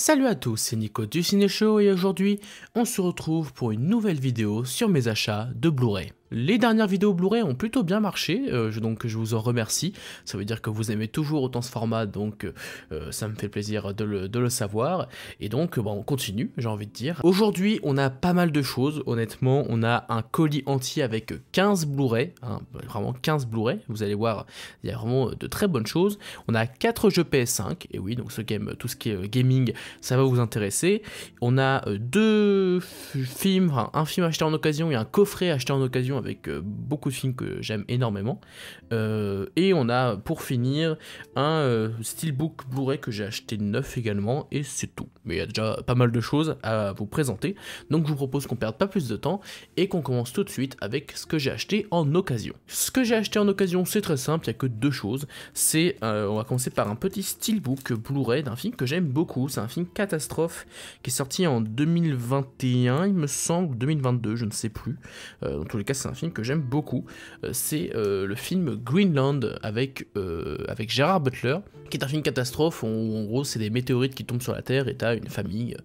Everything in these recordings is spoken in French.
Salut à tous, c'est Nico du Ciné Show et aujourd'hui on se retrouve pour une nouvelle vidéo sur mes achats de Blu-ray. Les dernières vidéos Blu-ray ont plutôt bien marché, donc je vous en remercie. Ça veut dire que vous aimez toujours autant ce format, donc ça me fait plaisir de le savoir. Et donc on continue, j'ai envie de dire. Aujourd'hui on a pas mal de choses, honnêtement. On a un colis entier avec 15 Blu-ray, hein, vraiment 15 Blu-ray. Vous allez voir, il y a vraiment de très bonnes choses. On a 4 jeux PS5, et oui, donc tout ce qui est gaming, ça va vous intéresser. On a deux films, enfin, un film acheté en occasion et un coffret acheté en occasion avec beaucoup de films que j'aime énormément. Et on a pour finir un steelbook Blu-ray que j'ai acheté neuf également, et c'est tout. Mais il y a déjà pas mal de choses à vous présenter, donc je vous propose qu'on perde pas plus de temps et qu'on commence tout de suite avec ce que j'ai acheté en occasion. Ce que j'ai acheté en occasion, c'est très simple, il n'y a que deux choses. On va commencer par un petit steelbook Blu-ray d'un film que j'aime beaucoup. C'est un film catastrophe qui est sorti en 2021, il me semble, 2022, je ne sais plus. Dans tous les cas, c'est un film que j'aime beaucoup. C'est le film Greenland avec Gerard Butler, qui est un film catastrophe où en gros c'est des météorites qui tombent sur la Terre et t'as une famille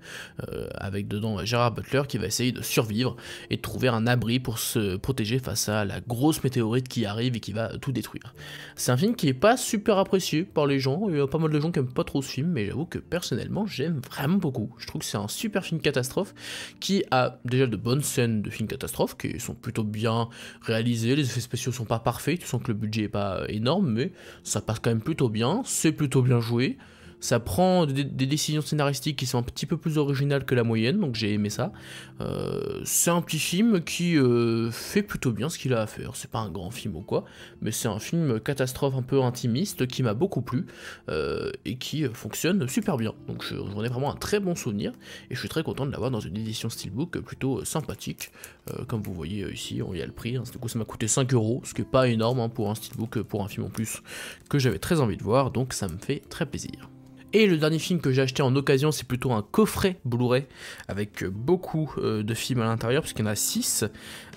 avec dedans Gerard Butler qui va essayer de survivre et de trouver un abri pour se protéger face à la grosse météorite qui arrive et qui va tout détruire. C'est un film qui est pas super apprécié par les gens, il y a pas mal de gens qui aiment pas trop ce film, mais j'avoue que personnellement j'aime vraiment beaucoup. Je trouve que c'est un super film catastrophe qui a déjà de bonnes scènes de film catastrophe qui sont plutôt bien réalisées, les effets spéciaux sont pas parfaits, tu sens que le budget est pas énorme, mais ça passe quand même plutôt bien, c'est plutôt bien joué. Ça prend des décisions scénaristiques qui sont un petit peu plus originales que la moyenne, donc j'ai aimé ça. C'est un petit film qui fait plutôt bien ce qu'il a à faire. C'est pas un grand film ou quoi, mais c'est un film catastrophe un peu intimiste qui m'a beaucoup plu et qui fonctionne super bien. Donc j'en ai vraiment un très bon souvenir et je suis très content de l'avoir dans une édition steelbook plutôt sympathique. Comme vous voyez ici, il y a le prix. Du coup, ça m'a coûté 5 €, ce qui est pas énorme pour un steelbook, pour un film en plus que j'avais très envie de voir, donc ça me fait très plaisir. Et le dernier film que j'ai acheté en occasion, c'est plutôt un coffret Blu-ray avec beaucoup de films à l'intérieur, puisqu'il y en a 6.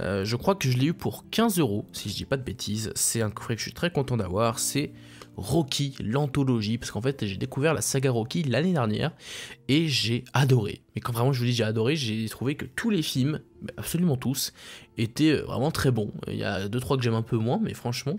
Je crois que je l'ai eu pour 15 €, si je dis pas de bêtises. C'est un coffret que je suis très content d'avoir. C'est Rocky, l'anthologie, parce qu'en fait j'ai découvert la saga Rocky l'année dernière et j'ai adoré. Mais quand vraiment je vous dis j'ai adoré, j'ai trouvé que tous les films, absolument tous, étaient vraiment très bons. Il y a 2-3 que j'aime un peu moins, mais franchement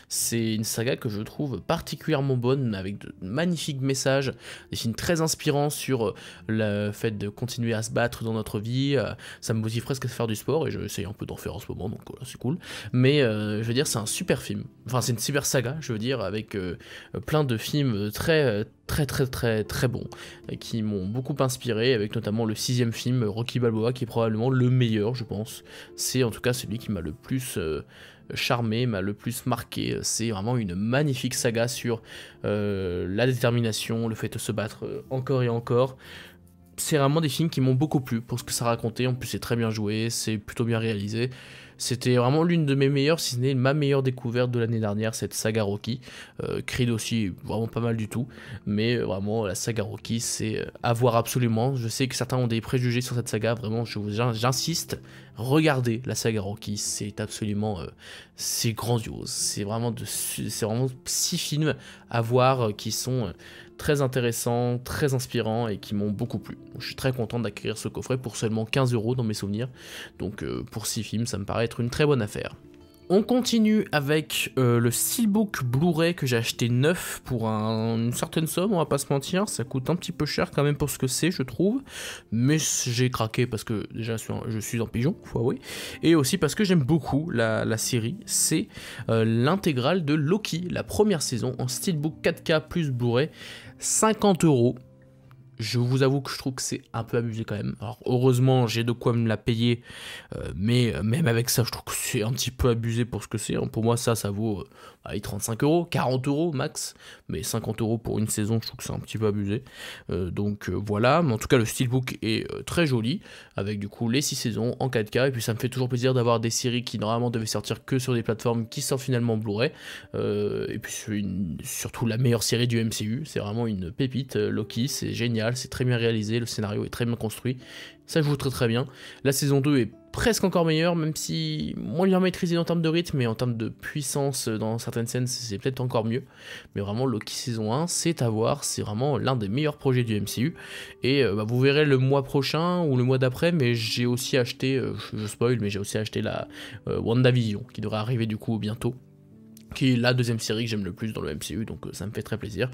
c'est une saga que je trouve particulièrement bonne, avec de magnifiques messages, des films très inspirants sur le fait de continuer à se battre dans notre vie. Ça me motive presque à faire du sport et j'essaye un peu d'en faire en ce moment, donc voilà, c'est cool. Mais je veux dire, c'est un super film, enfin c'est une super saga, je veux dire, avec plein de films très bons qui m'ont beaucoup inspiré, avec notamment le 6e film Rocky Balboa qui est probablement le meilleur, je pense. C'est en tout cas celui qui m'a le plus charmé, m'a le plus marqué. C'est vraiment une magnifique saga sur la détermination, le fait de se battre encore et encore. C'est vraiment des films qui m'ont beaucoup plu pour ce que ça racontait. En plus c'est très bien joué, c'est plutôt bien réalisé. C'était vraiment l'une de mes meilleures, si ce n'est ma meilleure découverte de l'année dernière, cette saga Rocky. Creed aussi, vraiment pas mal du tout. Mais vraiment, la saga Rocky, c'est à voir absolument. Je sais que certains ont des préjugés sur cette saga, vraiment, j'insiste. Regardez la saga Rocky, c'est absolument... c'est grandiose. C'est vraiment 6 films à voir qui sont... très intéressants, très inspirants et qui m'ont beaucoup plu. Je suis très content d'acquérir ce coffret pour seulement 15 € dans mes souvenirs, donc pour 6 films ça me paraît être une très bonne affaire. On continue avec le steelbook Blu-ray que j'ai acheté neuf pour une certaine somme, on va pas se mentir, ça coûte un petit peu cher quand même pour ce que c'est, je trouve, mais j'ai craqué parce que déjà je suis un pigeon, faut avouer, et aussi parce que j'aime beaucoup la série. C'est l'intégrale de Loki, la première saison en steelbook 4K plus Blu-ray, 50 €. Je vous avoue que je trouve que c'est un peu abusé quand même. Alors heureusement j'ai de quoi me la payer, mais même avec ça je trouve que c'est un petit peu abusé pour ce que c'est. Pour moi ça vaut 35 €, 40 € max, mais 50 € pour une saison je trouve que c'est un petit peu abusé. Donc voilà, mais en tout cas le steelbook est très joli, avec du coup les 6 saisons en 4K, et puis ça me fait toujours plaisir d'avoir des séries qui normalement devaient sortir que sur des plateformes qui sortent finalement en Blu-ray, et puis c'est surtout la meilleure série du MCU, c'est vraiment une pépite. Loki c'est génial, c'est très bien réalisé, le scénario est très bien construit, ça joue très très bien. La saison 2 est presque encore meilleur, même si moins bien maîtrisé en termes de rythme, mais en termes de puissance dans certaines scènes, c'est peut-être encore mieux. Mais vraiment, Loki saison 1, c'est à voir, c'est vraiment l'un des meilleurs projets du MCU. Et vous verrez le mois prochain ou le mois d'après, mais j'ai aussi acheté, je spoil, mais j'ai aussi acheté la WandaVision, qui devrait arriver du coup bientôt, qui est la deuxième série que j'aime le plus dans le MCU, donc ça me fait très plaisir.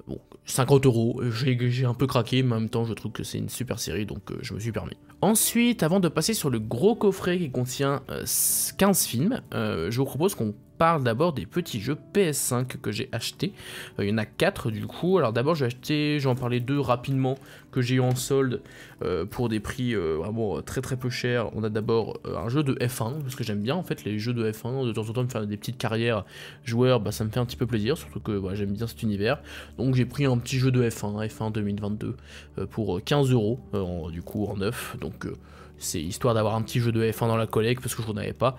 Bon, 50 €, j'ai un peu craqué, mais en même temps je trouve que c'est une super série, donc je me suis permis. Ensuite, avant de passer sur le gros coffret qui contient 15 films, je vous propose qu'on parle d'abord des petits jeux PS5 que j'ai achetés. Il y en a 4 du coup. Alors d'abord j'ai acheté, j'en parlais 2 rapidement que j'ai eu en solde pour des prix vraiment très très peu chers. On a d'abord un jeu de F1, parce que j'aime bien en fait les jeux de F1, de temps en temps me faire des petites carrières joueurs, bah, ça me fait un petit peu plaisir, surtout que bah, j'aime bien cet univers. Donc j'ai pris un petit jeu de F1 2022 pour 15 €, du coup en neuf. Donc c'est histoire d'avoir un petit jeu de F1 dans la collecte parce que je n'en avais pas.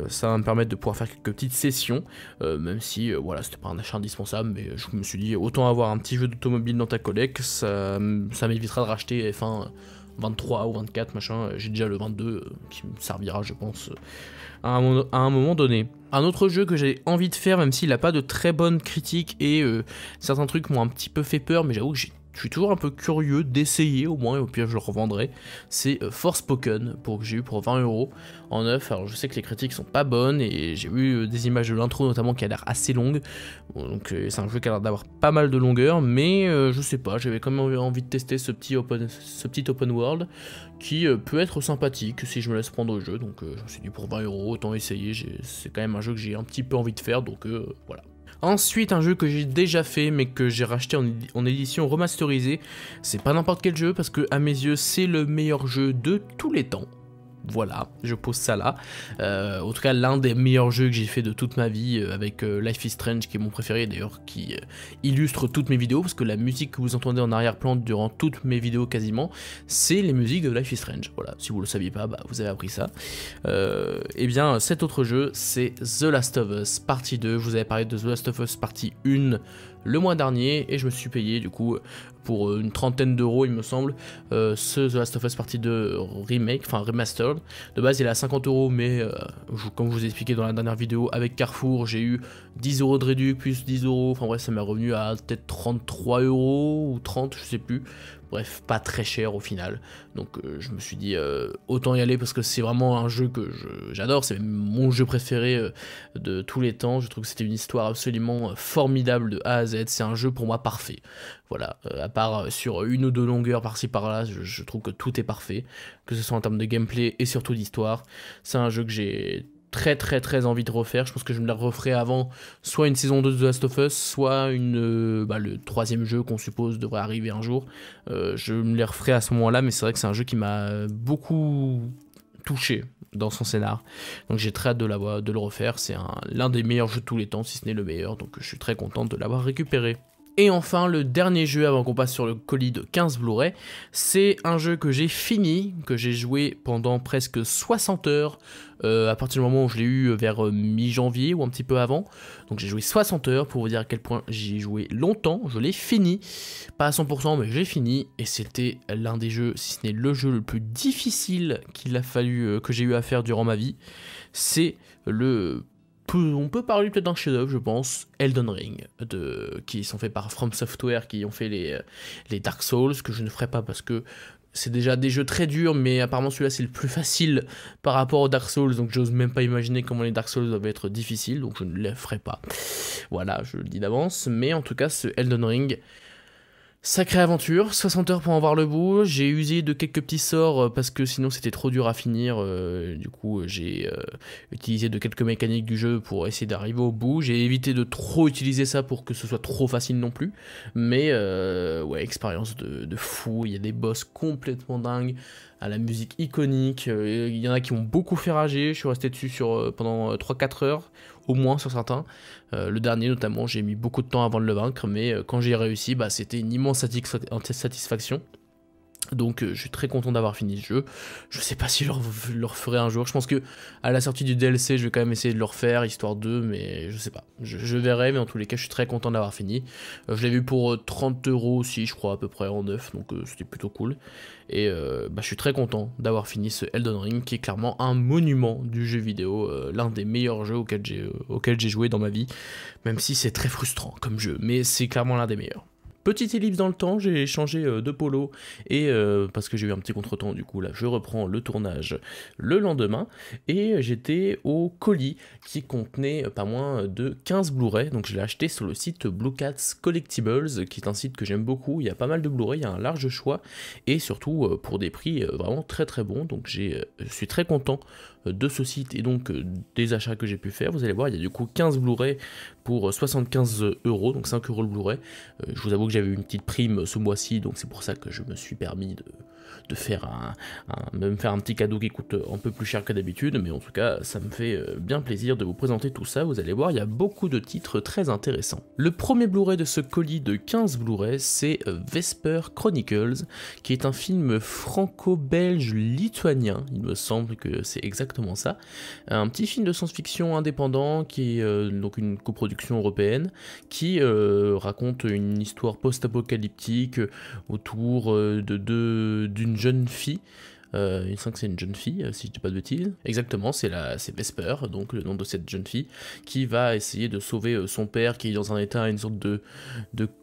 Ça va me permettre de pouvoir faire quelques petites sessions, même si voilà, c'était pas un achat indispensable, mais je me suis dit autant avoir un petit jeu d'automobile dans ta collecte, ça m'évitera de racheter F1 23 ou 24 machin. J'ai déjà le 22 qui me servira je pense à un moment donné. Un autre jeu que j'ai envie de faire, même s'il n'a pas de très bonnes critiques et certains trucs m'ont un petit peu fait peur, mais j'avoue que je suis toujours un peu curieux d'essayer au moins, et au pire je le revendrai. C'est Forspoken, que j'ai eu pour 20 € en neuf. Alors je sais que les critiques sont pas bonnes et j'ai vu des images de l'intro notamment qui a l'air assez longue. Bon, donc c'est un jeu qui a l'air d'avoir pas mal de longueur, mais je sais pas, j'avais quand même envie de tester ce petit open world qui peut être sympathique si je me laisse prendre au jeu. Donc je me suis dit pour 20 €, autant essayer. C'est quand même un jeu que j'ai un petit peu envie de faire, donc voilà. Ensuite, un jeu que j'ai déjà fait mais que j'ai racheté en édition remasterisée. C'est pas n'importe quel jeu parce que à mes yeux c'est le meilleur jeu de tous les temps. Voilà, je pose ça là. En tout cas, l'un des meilleurs jeux que j'ai fait de toute ma vie avec Life is Strange, qui est mon préféré d'ailleurs, qui illustre toutes mes vidéos, parce que la musique que vous entendez en arrière-plan durant toutes mes vidéos quasiment, c'est les musiques de Life is Strange. Voilà, si vous le saviez pas, bah, vous avez appris ça. Et bien, cet autre jeu, c'est The Last of Us Partie 2. Je vous avais parlé de The Last of Us Partie 1 le mois dernier, et je me suis payé du coup pour une trentaine d'euros il me semble, ce The Last of Us Partie 2 remake, enfin remastered. De base il est à 50 €, mais comme je vous ai expliqué dans la dernière vidéo, avec Carrefour j'ai eu 10 € de réduction plus 10 €, enfin bref ça m'est revenu à peut-être 33 € ou 30, je sais plus. Bref, pas très cher au final, donc je me suis dit autant y aller parce que c'est vraiment un jeu que j'adore, c'est mon jeu préféré de tous les temps. Je trouve que c'était une histoire absolument formidable de A à Z, c'est un jeu pour moi parfait. Voilà, à part sur une ou deux longueurs par-ci par-là, je trouve que tout est parfait, que ce soit en termes de gameplay et surtout d'histoire. C'est un jeu que j'ai très envie de refaire. Je pense que je me la referai avant soit une saison 2 de The Last of Us, soit le troisième jeu qu'on suppose devrait arriver un jour. Je me les referai à ce moment-là, mais c'est vrai que c'est un jeu qui m'a beaucoup touché dans son scénar, donc j'ai très hâte de le refaire. C'est l'un des meilleurs jeux de tous les temps, si ce n'est le meilleur, donc je suis très content de l'avoir récupéré. Et enfin, le dernier jeu avant qu'on passe sur le colis de 15 Blu-ray, c'est un jeu que j'ai fini, que j'ai joué pendant presque 60 heures, à partir du moment où je l'ai eu vers mi-janvier ou un petit peu avant. Donc j'ai joué 60 heures pour vous dire à quel point j'y ai joué longtemps, je l'ai fini, pas à 100% mais j'ai fini, et c'était l'un des jeux, si ce n'est le jeu le plus difficile qu'il a fallu, que j'ai eu à faire durant ma vie. C'est on peut parler peut-être d'un chef-d'œuvre, je pense, Elden Ring, qui sont faits par From Software, qui ont fait les Dark Souls, que je ne ferai pas parce que c'est déjà des jeux très durs, mais apparemment celui-là c'est le plus facile par rapport aux Dark Souls, donc j'ose même pas imaginer comment les Dark Souls doivent être difficiles, donc je ne les ferai pas. Voilà, je le dis d'avance, mais en tout cas ce Elden Ring, sacrée aventure, 60 heures pour en voir le bout. J'ai usé de quelques petits sorts parce que sinon c'était trop dur à finir. Du coup, j'ai utilisé de quelques mécaniques du jeu pour essayer d'arriver au bout. J'ai évité de trop utiliser ça pour que ce soit trop facile non plus. Mais ouais, expérience de fou. Il y a des boss complètement dingues, à la musique iconique. Il y en a qui m'ont beaucoup fait rager. Je suis resté dessus pendant 3-4 heures, au moins sur certains. Le dernier notamment, j'ai mis beaucoup de temps avant de le vaincre, mais quand j'ai réussi, bah, c'était une immense satisfaction. Donc je suis très content d'avoir fini ce jeu. Je sais pas si je le referai un jour. Je pense que à la sortie du DLC, je vais quand même essayer de le refaire, histoire 2, mais je sais pas. Je verrai, mais en tous les cas, je suis très content d'avoir fini. Je l'ai vu pour 30 € aussi, je crois, à peu près en neuf, donc c'était plutôt cool. Et je suis très content d'avoir fini ce Elden Ring, qui est clairement un monument du jeu vidéo, l'un des meilleurs jeux auxquels j'ai joué dans ma vie, même si c'est très frustrant comme jeu, mais c'est clairement l'un des meilleurs. Petite ellipse dans le temps, j'ai changé de polo et parce que j'ai eu un petit contretemps, du coup là je reprends le tournage le lendemain et j'étais au colis qui contenait pas moins de 15 Blu-ray, donc je l'ai acheté sur le site Blue Cats Collectibles qui est un site que j'aime beaucoup. Il y a pas mal de Blu-ray, il y a un large choix et surtout pour des prix vraiment très très bons, donc je suis très content de ce site et donc des achats que j'ai pu faire. Vous allez voir, il y a du coup 15 Blu-ray pour 75 €, donc 5 € le Blu-ray. Je vous avoue que j'avais eu une petite prime ce mois-ci, donc c'est pour ça que je me suis permis de faire me faire un petit cadeau qui coûte un peu plus cher que d'habitude, mais en tout cas ça me fait bien plaisir de vous présenter tout ça. Vous allez voir, il y a beaucoup de titres très intéressants. Le premier Blu-ray de ce colis de 15 Blu-ray, c'est Vesper Chronicles, qui est un film franco-belge lituanien, il me semble que c'est exactement ça. Un petit film de science-fiction indépendant qui est donc une coproduction européenne, qui raconte une histoire post-apocalyptique autour d'une jeune fille. Il me semble que c'est une jeune fille, si je dis pas de bêtises. Exactement, c'est Vesper, donc le nom de cette jeune fille, qui va essayer de sauver son père, qui est dans un état, une sorte de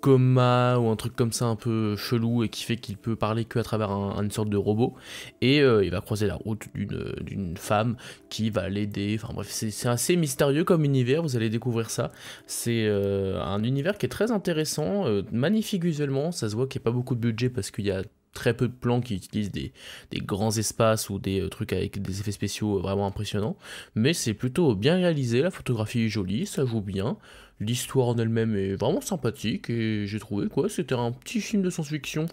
coma, ou un truc comme ça un peu chelou, et qui fait qu'il peut parler que à travers une sorte de robot. Et il va croiser la route d'une femme qui va l'aider. Enfin bref, c'est assez mystérieux comme univers, vous allez découvrir ça. C'est un univers qui est très intéressant, magnifique visuellement, ça se voit qu'il n'y a pas beaucoup de budget parce qu'il y a très peu de plans qui utilisent des grands espaces ou des trucs avec des effets spéciaux vraiment impressionnants, mais c'est plutôt bien réalisé, la photographie est jolie, ça joue bien, l'histoire en elle-même est vraiment sympathique et j'ai trouvé quoi, c'était un petit film de science-fiction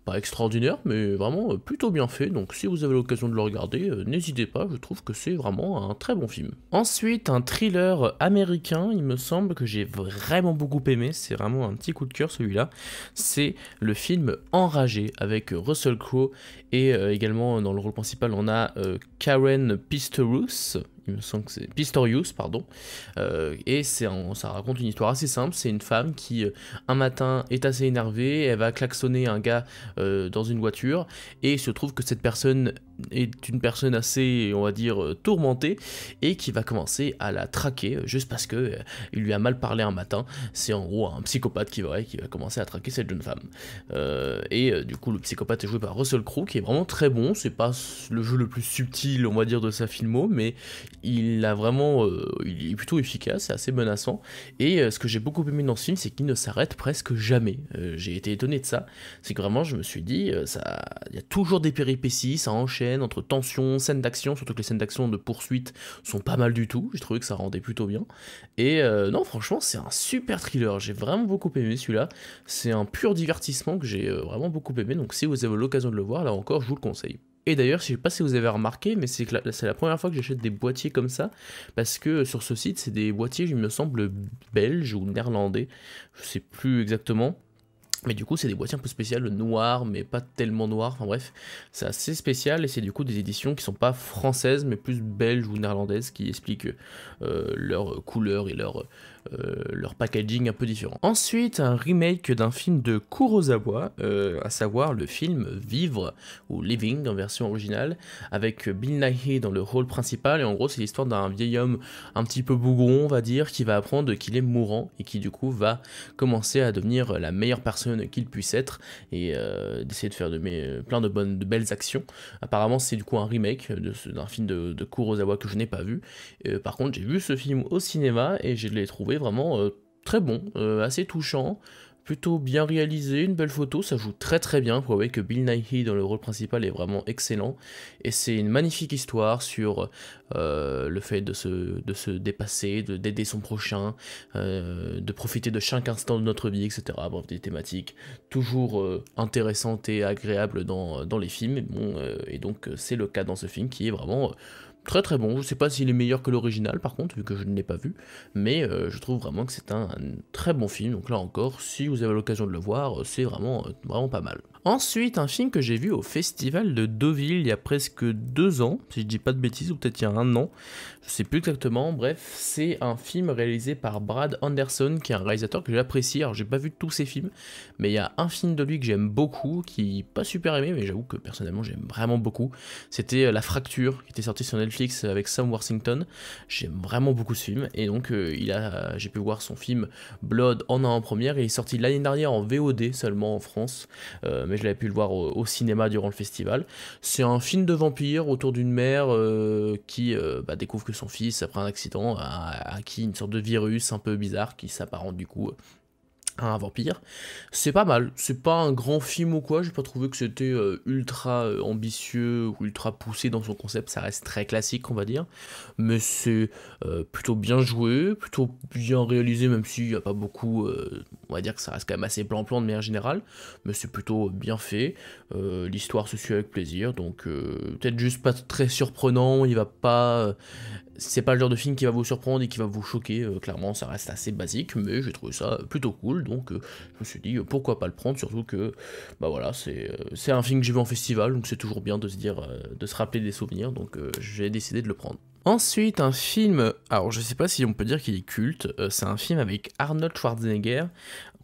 pas extraordinaire, mais vraiment plutôt bien fait, donc si vous avez l'occasion de le regarder, n'hésitez pas, je trouve que c'est vraiment un très bon film. Ensuite, un thriller américain, il me semble que j'ai vraiment beaucoup aimé, c'est vraiment un petit coup de cœur celui-là, c'est le film Enragé, avec Russell Crowe, et également dans le rôle principal on a Karen Pistorius, il me semble que c'est Pistorius, pardon, et ça raconte une histoire assez simple. C'est une femme qui un matin est assez énervée, elle va klaxonner un gars dans une voiture, et il se trouve que cette personne est une personne assez, on va dire, tourmentée, et qui va commencer à la traquer juste parce que il lui a mal parlé un matin. C'est en gros un psychopathe qui va commencer à traquer cette jeune femme. Du coup, le psychopathe est joué par Russell Crowe, qui est vraiment très bon. C'est pas le jeu le plus subtil, on va dire, de sa filmo, mais il a vraiment, il est plutôt efficace, c'est assez menaçant. Et ce que j'ai beaucoup aimé dans ce film, c'est qu'il ne s'arrête presque jamais. J'ai été étonné de ça. C'est que vraiment, je me suis dit, il y a toujours des péripéties, ça enchaîne entre tensions, scènes d'action, surtout que les scènes d'action de poursuite sont pas mal du tout. J'ai trouvé que ça rendait plutôt bien. Et non, franchement, c'est un super thriller. J'ai vraiment beaucoup aimé celui-là. C'est un pur divertissement que j'ai vraiment beaucoup aimé. Donc si vous avez l'occasion de le voir, là encore, je vous le conseille. Et d'ailleurs, je sais pas si vous avez remarqué, mais c'est la première fois que j'achète des boîtiers comme ça, parce que sur ce site, c'est des boîtiers, il me semble, belges ou néerlandais, je sais plus exactement. Mais du coup, c'est des boîtiers un peu spéciales, noirs, mais pas tellement noirs, enfin bref, c'est assez spécial, et c'est du coup des éditions qui sont pas françaises, mais plus belges ou néerlandaises, qui expliquent leur couleur et leur packaging un peu différent. Ensuite, un remake d'un film de Kurosawa, à savoir le film Vivre, ou Living en version originale, avec Bill Nighy dans le rôle principal, et en gros c'est l'histoire d'un vieil homme un petit peu bougron, on va dire, qui va apprendre qu'il est mourant, et qui du coup va commencer à devenir la meilleure personne qu'il puisse être, et d'essayer de faire plein de belles actions. Apparemment c'est du coup un remake d'un film de Kurosawa que je n'ai pas vu. Par contre j'ai vu ce film au cinéma, et je l'ai trouvé vraiment très bon, assez touchant, plutôt bien réalisé, une belle photo, ça joue très très bien. Vous voyez que Bill Nighy dans le rôle principal est vraiment excellent, et c'est une magnifique histoire sur le fait de se dépasser, d'aider son prochain, de profiter de chaque instant de notre vie, etc. Bref, des thématiques toujours intéressantes et agréables dans les films, et donc c'est le cas dans ce film qui est vraiment très très bon. Je sais pas s'il est meilleur que l'original par contre, vu que je ne l'ai pas vu, mais je trouve vraiment que c'est un très bon film. Donc là encore, si vous avez l'occasion de le voir, c'est vraiment pas mal. Ensuite, un film que j'ai vu au festival de Deauville il y a presque 2 ans, si je dis pas de bêtises, ou peut-être il y a 1 an, je sais plus exactement, bref, c'est un film réalisé par Brad Anderson, qui est un réalisateur que j'apprécie. Alors j'ai pas vu tous ses films, mais il y a un film de lui que j'aime beaucoup, qui est pas super aimé, mais j'avoue que personnellement j'aime vraiment beaucoup. C'était La Fracture, qui était sorti sur Netflix avec Sam Worthington. J'aime vraiment beaucoup ce film, et donc j'ai pu voir son film Blood en avant-première, il est sorti l'année dernière en VOD seulement en France, mais je l'avais pu le voir au cinéma durant le festival. C'est un film de vampire autour d'une mère qui découvre que son fils, après un accident, a acquis une sorte de virus un peu bizarre qui s'apparente du coup à un vampire. C'est pas mal, c'est pas un grand film ou quoi, j'ai pas trouvé que c'était ultra ambitieux ou ultra poussé dans son concept, ça reste très classique on va dire, mais c'est plutôt bien joué, plutôt bien réalisé, même s'il n'y a pas beaucoup, on va dire que ça reste quand même assez plan-plan de manière générale, mais c'est plutôt bien fait, l'histoire se suit avec plaisir, donc peut-être juste pas très surprenant, il va pas... c'est pas le genre de film qui va vous surprendre et qui va vous choquer, clairement ça reste assez basique, mais j'ai trouvé ça plutôt cool, donc je me suis dit pourquoi pas le prendre, surtout que bah voilà, c'est un film que j'ai vu en festival, donc c'est toujours bien de se dire, de se rappeler des souvenirs, donc j'ai décidé de le prendre. Ensuite, un film, alors je sais pas si on peut dire qu'il est culte, c'est un film avec Arnold Schwarzenegger,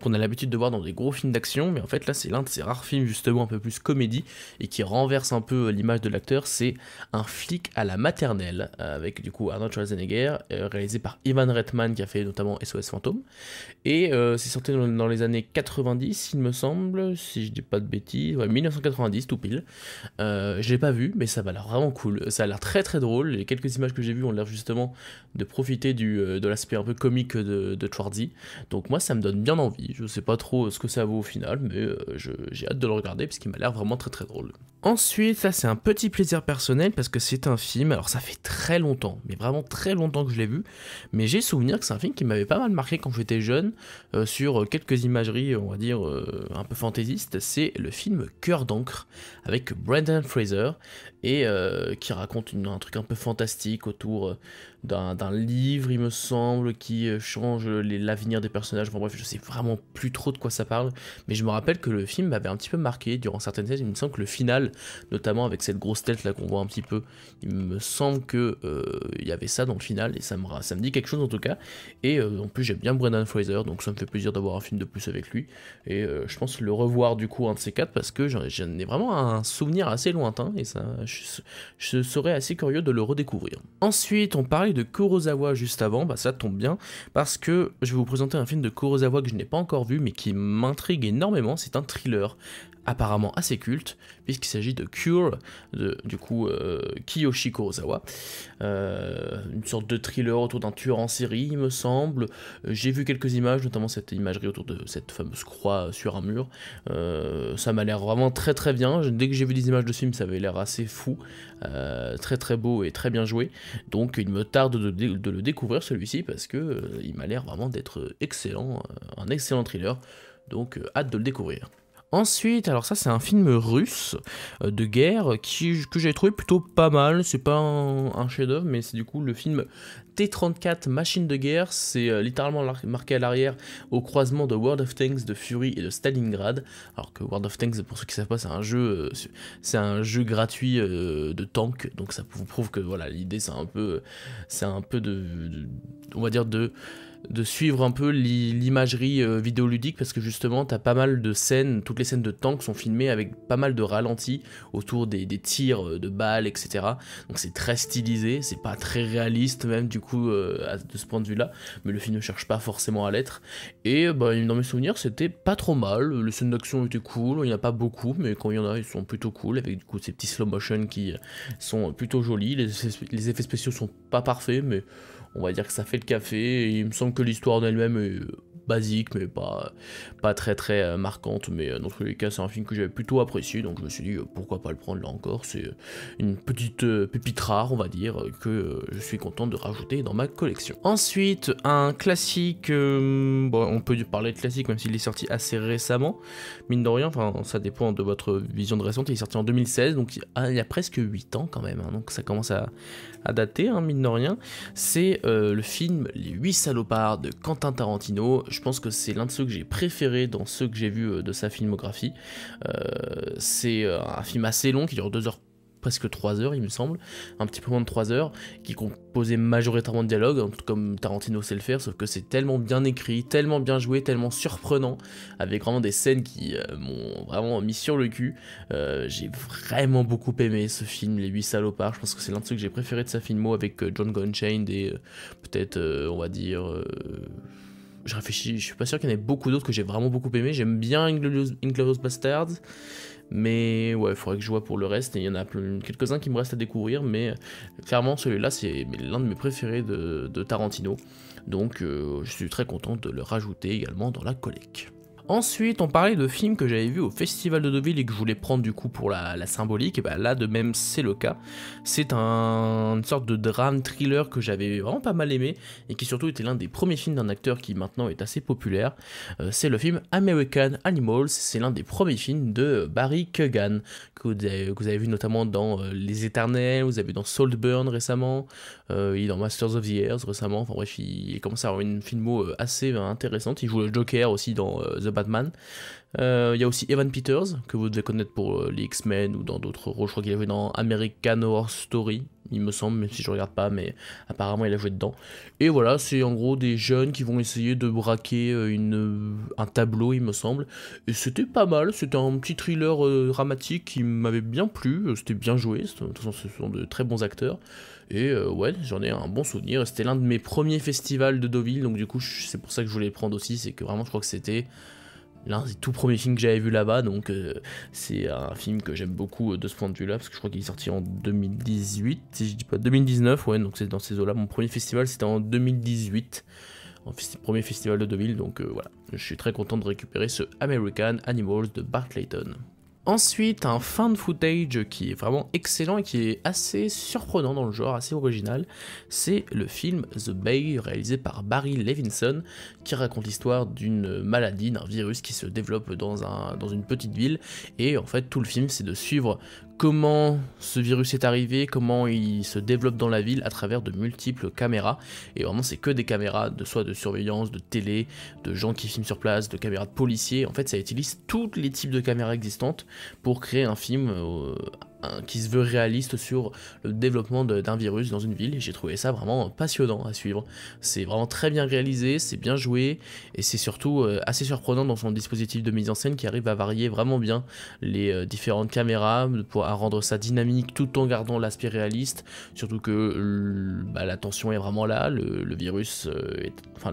qu'on a l'habitude de voir dans des gros films d'action, mais en fait là c'est l'un de ces rares films justement un peu plus comédie, et qui renverse un peu l'image de l'acteur, c'est Un flic à la maternelle, avec du coup Arnold Schwarzenegger, réalisé par Ivan Reitman qui a fait notamment SOS Fantôme, et c'est sorti dans les années 90 il me semble, si je dis pas de bêtises, ouais 1990 tout pile, je l'ai pas vu, mais ça va l'air vraiment cool, ça a l'air très très drôle, les quelques images que j'ai vues ont l'air justement de profiter de l'aspect un peu comique de Schwarzy, donc moi ça me donne bien envie. Je sais pas trop ce que ça vaut au final, mais j'ai hâte de le regarder parce qu'il m'a l'air vraiment très très drôle. Ensuite, ça c'est un petit plaisir personnel parce que c'est un film, alors ça fait très longtemps, mais vraiment très longtemps que je l'ai vu, mais j'ai souvenir que c'est un film qui m'avait pas mal marqué quand j'étais jeune, sur quelques imageries, on va dire, un peu fantaisistes, c'est le film Cœur d'encre, avec Brendan Fraser, et qui raconte un truc un peu fantastique autour d'un livre, il me semble, qui change l'avenir des personnages. Enfin bref, je sais vraiment plus trop de quoi ça parle, mais je me rappelle que le film m'avait un petit peu marqué durant certaines scènes. Il me semble que le final, notamment avec cette grosse tête là qu'on voit un petit peu, il me semble que il y avait ça dans le final, et ça me dit quelque chose en tout cas. Et en plus j'aime bien Brendan Fraser, donc ça me fait plaisir d'avoir un film de plus avec lui, et je pense le revoir du coup un de ces quatre, parce que j'en ai vraiment un souvenir assez lointain, et ça, je serais assez curieux de le redécouvrir. Ensuite, on parlait de Kurosawa juste avant, bah ça tombe bien, parce que je vais vous présenter un film de Kurosawa que je n'ai pas encore vu, mais qui m'intrigue énormément. C'est un thriller apparemment assez culte, puisqu'il s'agit de Cure, du coup Kiyoshi Kurosawa, une sorte de thriller autour d'un tueur en série, il me semble. J'ai vu quelques images, notamment cette imagerie autour de cette fameuse croix sur un mur, ça m'a l'air vraiment très très bien. Dès que j'ai vu des images de ce film, ça avait l'air assez fou, très très beau et très bien joué, donc il me tarde de le découvrir celui-ci, parce que il m'a l'air vraiment d'être excellent, un excellent thriller, donc hâte de le découvrir. Ensuite, alors ça c'est un film russe de guerre que j'ai trouvé plutôt pas mal, c'est pas un chef-d'œuvre, mais c'est du coup le film T-34 Machine de guerre, c'est littéralement marqué à l'arrière au croisement de World of Tanks, de Fury et de Stalingrad, alors que World of Tanks, pour ceux qui savent pas, c'est un jeu gratuit de tank, donc ça vous prouve que voilà, l'idée c'est un peu on va dire de suivre un peu l'imagerie vidéoludique, parce que justement t'as pas mal de scènes, toutes les scènes de tanks sont filmées avec pas mal de ralentis autour des tirs de balles, etc. Donc c'est très stylisé, c'est pas très réaliste même du coup de ce point de vue là, mais le film ne cherche pas forcément à l'être, et dans mes souvenirs c'était pas trop mal, les scènes d'action étaient cool, il n'y en a pas beaucoup, mais quand il y en a ils sont plutôt cool, avec du coup ces petits slow motion qui sont plutôt jolis, les effets spéciaux sont pas parfaits, mais on va dire que ça fait le café, et il me semble que l'histoire d'elle-même est basique, mais pas très très marquante, mais dans tous les cas c'est un film que j'avais plutôt apprécié, donc je me suis dit pourquoi pas le prendre là encore, c'est une petite pépite rare on va dire, que je suis content de rajouter dans ma collection. Ensuite, un classique, on peut parler de classique même s'il est sorti assez récemment, mine de rien, enfin ça dépend de votre vision de récente, il est sorti en 2016, donc il y a presque 8 ans quand même, hein, donc ça commence à dater, hein, mine de rien. C'est le film Les 8 salopards de Quentin Tarantino. je pense que c'est l'un de ceux que j'ai préféré dans ceux que j'ai vus de sa filmographie. C'est un film assez long qui dure 2 heures, presque 3 heures il me semble, un petit peu moins de 3 heures, qui est composé majoritairement de dialogues, un peu comme Tarantino sait le faire, sauf que c'est tellement bien écrit, tellement bien joué, tellement surprenant, avec vraiment des scènes qui m'ont vraiment mis sur le cul. J'ai vraiment beaucoup aimé ce film, Les 8 salopards, je pense que c'est l'un de ceux que j'ai préféré de sa filmo, avec Django Unchained et peut-être, on va dire... je réfléchis, je suis pas sûr qu'il y en ait beaucoup d'autres que j'ai vraiment beaucoup aimé. J'aime bien Inglourious Basterds, mais ouais, il faudrait que je vois pour le reste. Et il y en a quelques-uns qui me restent à découvrir, mais clairement celui-là c'est l'un de mes préférés de Tarantino. Donc je suis très content de le rajouter également dans la collecte. Ensuite, on parlait de films que j'avais vus au Festival de Deauville et que je voulais prendre du coup pour la symbolique, et bah là de même c'est le cas. C'est une sorte de drame thriller que j'avais vraiment pas mal aimé et qui surtout était l'un des premiers films d'un acteur qui maintenant est assez populaire. C'est le film American Animals, c'est l'un des premiers films de Barry Keoghan que vous avez vu notamment dans Les Éternels, vous avez vu dans Saltburn récemment, il est dans Masters of the Airs récemment, enfin bref, il commence à avoir une filmo assez intéressante. Il joue le Joker aussi dans The Batman. Il y a aussi Evan Peters, que vous devez connaître pour les X-Men ou dans d'autres rôles. Je crois qu'il a joué dans American Horror Story, il me semble, même si je regarde pas, mais apparemment il a joué dedans. Et voilà, c'est en gros des jeunes qui vont essayer de braquer un tableau, il me semble. Et c'était pas mal, c'était un petit thriller dramatique qui m'avait bien plu, c'était bien joué, de toute façon ce sont de très bons acteurs. Et ouais, j'en ai un bon souvenir, c'était l'un de mes premiers festivals de Deauville, donc du coup c'est pour ça que je voulais le prendre aussi, c'est que vraiment je crois que c'était l'un des tout premiers films que j'avais vu là-bas, donc c'est un film que j'aime beaucoup de ce point de vue-là, parce que je crois qu'il est sorti en 2018, si je dis pas 2019, ouais, donc c'est dans ces eaux-là. Mon premier festival c'était en 2018, premier festival de Deauville, donc voilà, je suis très content de récupérer ce American Animals de Bart Layton. Ensuite, un found footage qui est vraiment excellent et qui est assez surprenant dans le genre, assez original, c'est le film The Bay, réalisé par Barry Levinson, qui raconte l'histoire d'une maladie, d'un virus qui se développe dans une petite ville, et en fait tout le film c'est de suivre comment ce virus est arrivé, comment il se développe dans la ville à travers de multiples caméras, et vraiment c'est que des caméras soit de surveillance, de télé, de gens qui filment sur place, de caméras de policiers. En fait ça utilise tous les types de caméras existantes pour créer un film qui se veut réaliste sur le développement d'un virus dans une ville, et j'ai trouvé ça vraiment passionnant à suivre. C'est vraiment très bien réalisé, c'est bien joué, et c'est surtout assez surprenant dans son dispositif de mise en scène qui arrive à varier vraiment bien les différentes caméras pour rendre ça dynamique tout en gardant l'aspect réaliste, surtout que la tension est vraiment là, le virus,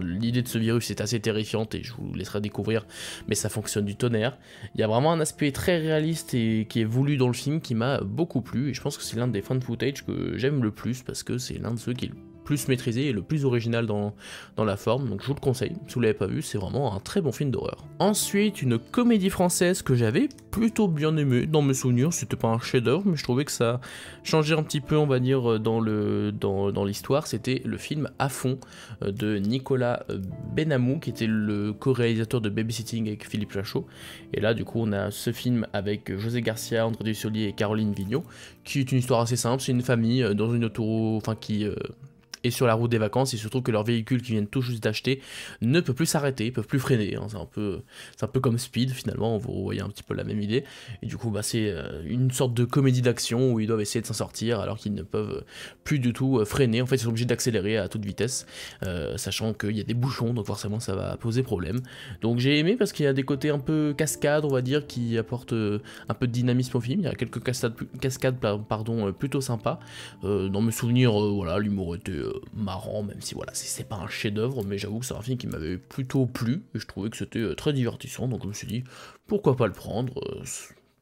l'idée de ce virus est assez terrifiante et je vous laisserai découvrir, mais ça fonctionne du tonnerre. Il y a vraiment un aspect très réaliste et qui est voulu dans le film qui m'a beaucoup plu, et je pense que c'est l'un des found footage que j'aime le plus parce que c'est l'un de ceux qui est le plus maîtrisé et le plus original dans la forme, donc je vous le conseille, si vous l'avez pas vu, c'est vraiment un très bon film d'horreur. Ensuite, une comédie française que j'avais plutôt bien aimée, dans mes souvenirs, c'était pas un chef-d'œuvre, mais je trouvais que ça changeait un petit peu, on va dire, dans l'histoire, c'était le film À fond de Nicolas Benamou, qui était le co-réalisateur de Babysitting avec Philippe Lachaud, et là du coup on a ce film avec José Garcia, André Dussolier et Caroline Vigneault, qui est une histoire assez simple, c'est une famille dans une qui et sur la route des vacances, il se trouve que leur véhicule qu'ils viennent tout juste d'acheter ne peut plus s'arrêter, ils peuvent plus freiner, hein. C'est un peu comme Speed finalement, vous voyez un petit peu la même idée, et du coup c'est une sorte de comédie d'action où ils doivent essayer de s'en sortir alors qu'ils ne peuvent plus du tout freiner, en fait ils sont obligés d'accélérer à toute vitesse, sachant qu'il y a des bouchons, donc forcément ça va poser problème. Donc j'ai aimé parce qu'il y a des côtés un peu cascades, on va dire, qui apportent un peu de dynamisme au film, il y a quelques cascades plutôt sympas, dans mes souvenirs, voilà, l'humour était marrant, même si voilà, c'est pas un chef-d'œuvre, mais j'avoue que c'est un film qui m'avait plutôt plu et je trouvais que c'était très divertissant, donc je me suis dit pourquoi pas le prendre,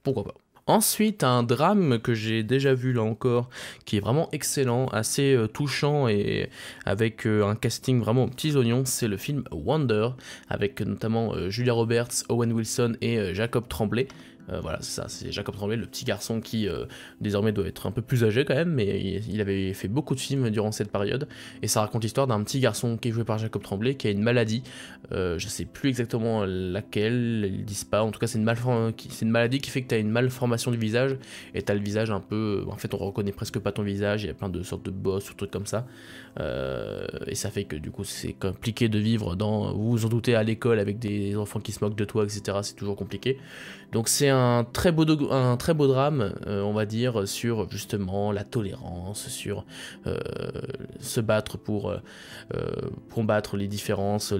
pourquoi pas. Ensuite, un drame que j'ai déjà vu là encore, qui est vraiment excellent, assez touchant et avec un casting vraiment aux petits oignons, c'est le film Wonder, avec notamment Julia Roberts, Owen Wilson et Jacob Tremblay. Voilà, c'est ça, c'est Jacob Tremblay, le petit garçon qui désormais doit être un peu plus âgé quand même, mais il avait fait beaucoup de films durant cette période, et ça raconte l'histoire d'un petit garçon qui est joué par Jacob Tremblay, qui a une maladie, je sais plus exactement laquelle, ils disent pas, en tout cas c'est une maladie qui fait que tu as une malformation du visage, et tu as le visage un peu, en fait on reconnaît presque pas ton visage, il y a plein de sortes de bosses ou trucs comme ça, et ça fait que du coup c'est compliqué de vivre vous vous en doutez, à l'école avec des enfants qui se moquent de toi, etc., c'est toujours compliqué. Donc c'est un très beau drame, on va dire, sur justement la tolérance, sur se battre pour combattre les différences,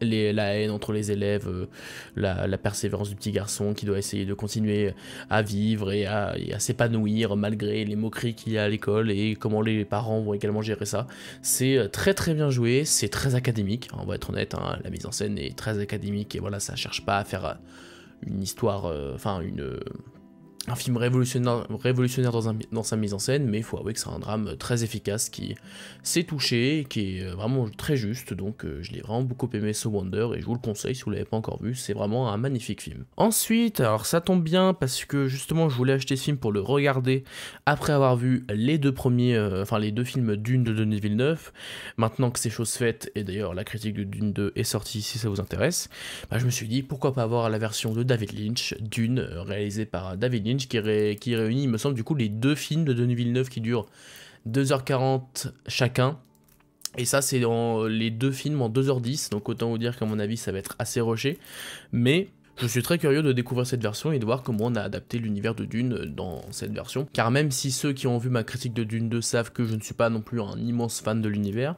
la haine entre les élèves, la persévérance du petit garçon qui doit essayer de continuer à vivre et à s'épanouir malgré les moqueries qu'il y a à l'école, et comment les parents vont également gérer ça. C'est très très bien joué, c'est très académique, on va être honnête, hein, la mise en scène est très académique, et voilà, ça cherche pas à faire une histoire, un film révolutionnaire dans sa mise en scène, mais il faut avouer que c'est un drame très efficace qui s'est touché, qui est vraiment très juste, donc je l'ai vraiment beaucoup aimé, ce Wonder, et je vous le conseille si vous l'avez pas encore vu, c'est vraiment un magnifique film. Ensuite, alors ça tombe bien parce que justement je voulais acheter ce film pour le regarder après avoir vu les deux films Dune de Denis Villeneuve. Maintenant que c'est chose faite, et d'ailleurs la critique de Dune 2 est sortie si ça vous intéresse, je me suis dit pourquoi pas avoir la version de David Lynch, Dune, réalisée par David Lynch, qui réunit, il me semble, du coup les deux films de Denis Villeneuve qui durent 2h40 chacun. Et ça, c'est dans les deux films en 2h10, donc autant vous dire qu'à mon avis, ça va être assez rushé. Mais je suis très curieux de découvrir cette version et de voir comment on a adapté l'univers de Dune dans cette version. Car même si ceux qui ont vu ma critique de Dune 2 savent que je ne suis pas non plus un immense fan de l'univers,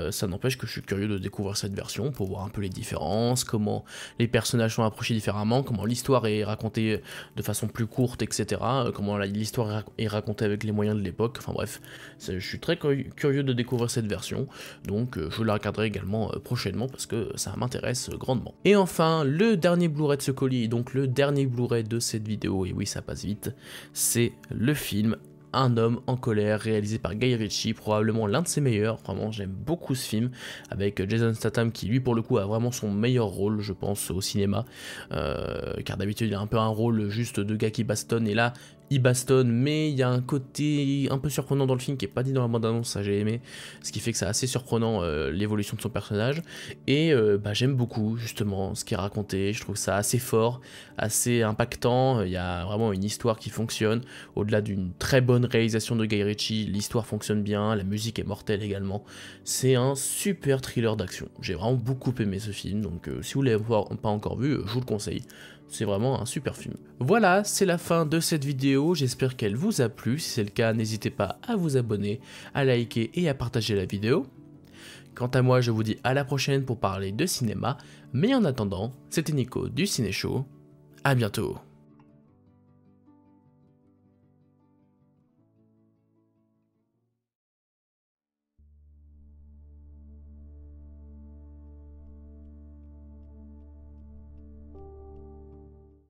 ça n'empêche que je suis curieux de découvrir cette version pour voir un peu les différences, comment les personnages sont approchés différemment, comment l'histoire est racontée de façon plus courte, etc. Comment l'histoire est racontée avec les moyens de l'époque, enfin bref. Je suis très curieux de découvrir cette version, donc je la regarderai également prochainement parce que ça m'intéresse grandement. Et enfin, le dernier Blu-ray de ce colis, et donc le dernier Blu-ray de cette vidéo, et oui ça passe vite, c'est le film Un homme en colère, réalisé par Guy Ritchie, probablement l'un de ses meilleurs. Vraiment j'aime beaucoup ce film, avec Jason Statham qui lui pour le coup a vraiment son meilleur rôle je pense au cinéma, car d'habitude il a un peu un rôle juste de gars qui bastonne, et là il bastonne, mais il y a un côté un peu surprenant dans le film qui est pas dit dans la bande-annonce, ça j'ai aimé, ce qui fait que c'est assez surprenant l'évolution de son personnage, et j'aime beaucoup justement ce qui est raconté, je trouve ça assez fort, assez impactant, il y a vraiment une histoire qui fonctionne, au-delà d'une très bonne réalisation de Guy Ritchie, l'histoire fonctionne bien, la musique est mortelle également, c'est un super thriller d'action, j'ai vraiment beaucoup aimé ce film, donc si vous l'avez pas encore vu, je vous le conseille. C'est vraiment un super film. Voilà, c'est la fin de cette vidéo, j'espère qu'elle vous a plu. Si c'est le cas, n'hésitez pas à vous abonner, à liker et à partager la vidéo. Quant à moi, je vous dis à la prochaine pour parler de cinéma, mais en attendant, c'était Nico du Ciné Show, à bientôt.